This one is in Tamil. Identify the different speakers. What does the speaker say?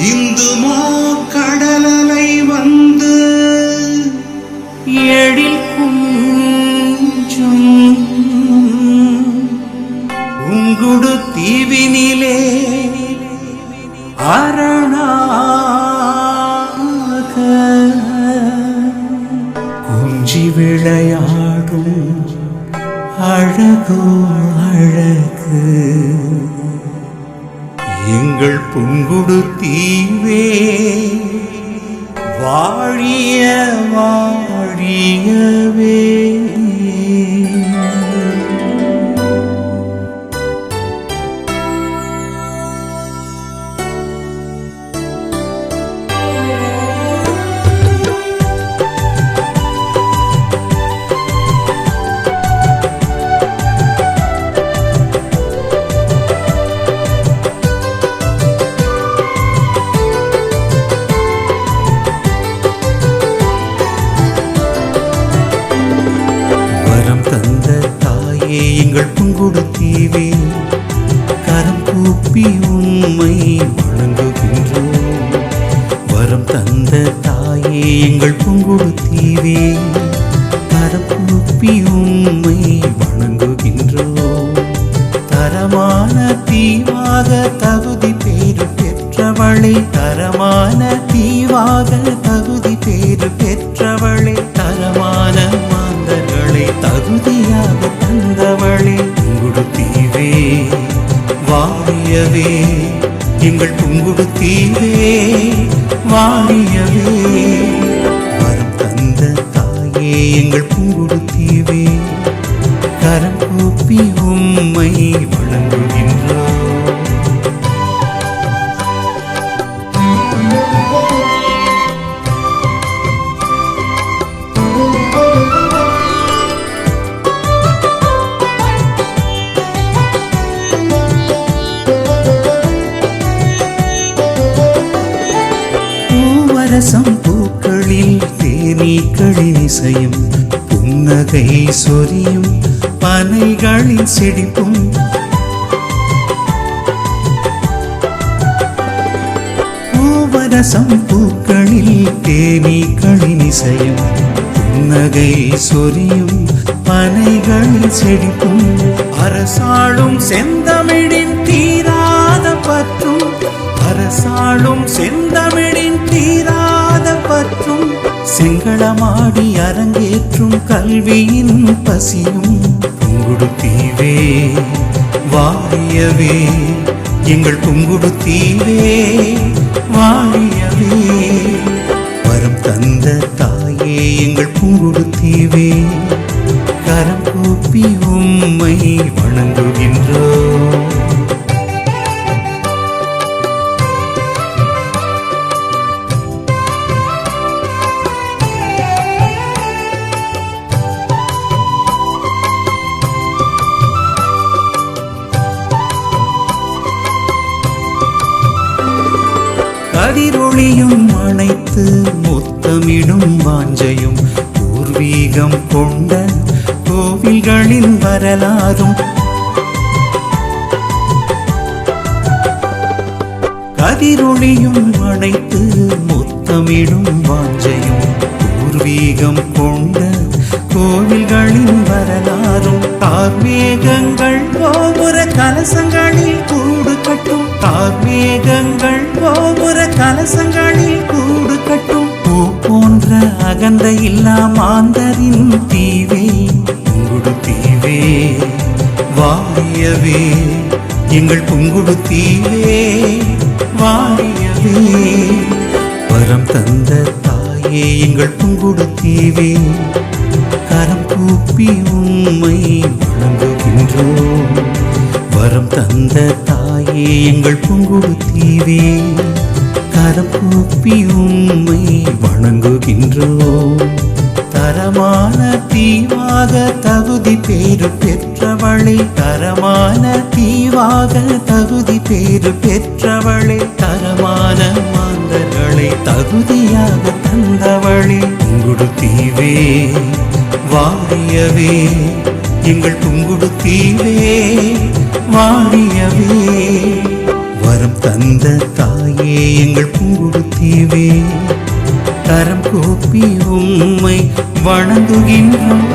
Speaker 1: இந்து கடலலை வந்து எழில் குஞ்சும் உங்குடு தீவினிலே அரணாக குஞ்சி விளையாடும் அழகோ அழகு எங்கள் புங்குடு தீவே வாழிய வாழியவே. எங்கள் புங்குடு தீவே கரம் கூப்பி உம்மை வணங்குகின்றோம். வரம் தந்த தாயே எங்கள் புங்குடு தீவே கரம் கூப்பி உம்மை வணங்குகின்றோம். தரமான தீவாக தகுதி பேறு பெற்றவளே, தரமான தீவாக தகுதி பேறு பெற்றவளே, தரமான மாந்தர்களை தகுதியாக தந்தவளே, புங்குடு தீவே வாழியவே, எங்கள் புங்குடு தீவே வாழியவே. வரம் தந்த தாயே எங்கள் புங்குடு தீவே கரம் கூப்பி உம்மை வணங்குகின்றோம். பூவரசம் பூக்களில் தேனீக்களின் இசையும் புன்னகை சொரியும் பனைகளின் செடிப்பும் பூவரசம் பூக்களில் தேனீக்களின் இசையும் புன்னகை சொரியும் பனைகளின் செடிப்பும் அரசாளும் செந்தமிழின் தீராத பற்றும், அரசாளும் செந்தமிழின் தீராத பற்றும் செங்களமாடி அரங்கேற்றும் கல்வியின் பசியும் புங்குடு தீவே வாழியவே, எங்கள் புங்குடு தீவே வாழியவே. வரம் தந்த தாயே எங்கள் புங்குடு தீவே கரம் கூப்பி உம்மை வணங்குகின்றோம். கதிரொளியும் அணைத்து முத்தமிடும் வாஞ்சையும் பூர்வீகம் கொண்ட கோவில்களின் வரலாறும், கதிரொளியும் அணைத்து முத்தமிடும் வாஞ்சையும் பூர்வீகம் கொண்ட கோவில்களின் வரலாறும், கார்மேகங்கள் கோபுர கலசங்களில் கூடு கட்டும், கார்மேகங்கள் கோபுர கலசங்களில் கூடு கட்டும் பூ போன்ற அகந்த இல்லா மாந்தரின் தீவே புங்குடு தீவே வாழியவே, எங்கள் புங்குடு தீவே வாழியவே. வரம் தந்த தாயே எங்கள் புங்குடு தீவே கரம் கூப்பி உம்மை வணங்குகின்றோம். வரம் தந்த தாயே எங்கள் புங்குடு தீவே கரம் கூப்பி உம்மை வணங்குகின்றோம். தரமான தீவாக தகுதி பேறு பெற்றவளே, தரமான தீவாக தகுதி பேறு பெற்றவளே, தரமான மாந்தர்களை தகுதியாக தந்தவளே, புங்குடு தீவே வாழியவே எங்கள் புங்குடுத்தீவே வாழியவே வரம் தந்த தாயே எங்கள் புங்குடுத்தீவே கரம் கூப்பி உம்மை வணங்குகின்றோம்